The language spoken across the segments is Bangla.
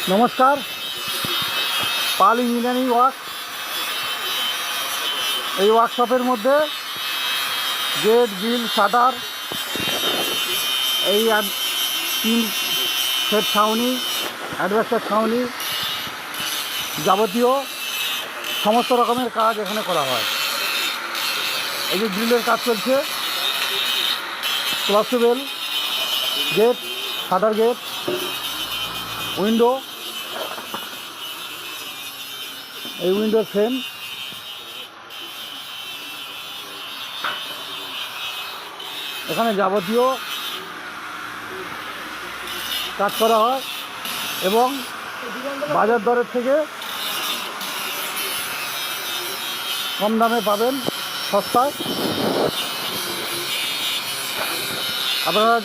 नमस्कार पाल इंजिनियारिंग वार्क এই ওয়ার্কশপের মধ্যে গেট গ্রিল শাটার এই তিন সেট ছাউনি অ্যাডভেস্টার ছাউনি যাবতীয় সমস্ত রকমের কাজ এখানে করা হয়। এই যে গ্রিলের কাজ চলছে, ক্লসবেল গেট, শাটার গেট, উইন্ডো, এই উইন্ডোর ফ্রেম, এখানে যাবতীয় কাজ করা হয় এবং বাজার দরের থেকে কম দামে পাবেন, সস্তায়। আপনারা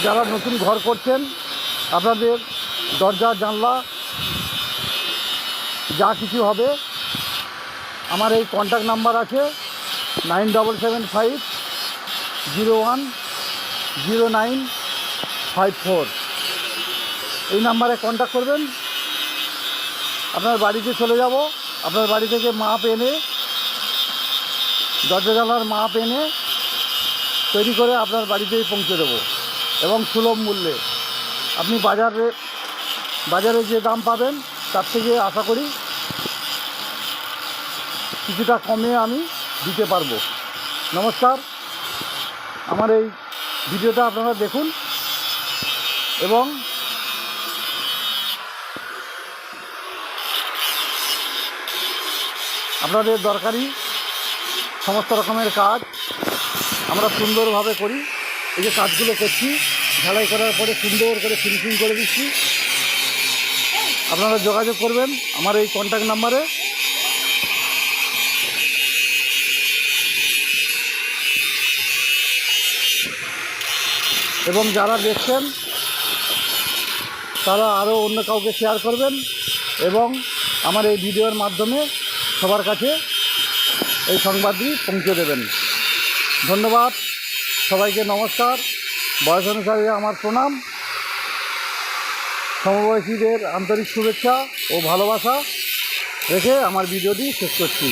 যারা নতুন ঘর করছেন, আপনাদের দরজা জানলা যা কিছু হবে, আমার এই কন্ট্যাক্ট নাম্বার আছে 9775010954। এই নাম্বারে কন্ট্যাক্ট করবেন। আপনার বাড়িতে চলে যাব, আপনার বাড়ি থেকে মাপ এনে, দরজা জানলার মাপ এনে তৈরি করে আপনার বাড়িতেই পৌঁছে দেবো এবং সুলভ মূল্যে। আপনি বাজারে যে দাম পাবেন তার থেকে আশা করি কিছুটা কমে আমি দিতে পারবো। নমস্কার, আমার এই ভিডিওটা আপনারা দেখুন এবং আপনাদের দরকারি সমস্ত রকমের কাজ আমরা সুন্দরভাবে করি। এই যে কাজগুলো করছি, ঢালাই করার পরে সুন্দর করে ফিনিশিং করে দিচ্ছি। আপনারা যোগাযোগ করবেন আমার এই কন্ট্যাক্ট নাম্বারে। এবং যারা দেখছেন তারা আরও অন্য কাউকে শেয়ার করবেন এবং আমার এই ভিডিওর মাধ্যমে সবার কাছে এই সংবাদটি পৌঁছে দেবেন। ধন্যবাদ সবাইকে, নমস্কার। বয়স অনুসারে আমার প্রণাম, সমবয়সীদের আন্তরিক শুভেচ্ছা ও ভালোবাসা রেখে আমার ভিডিওটি শেষ করছি।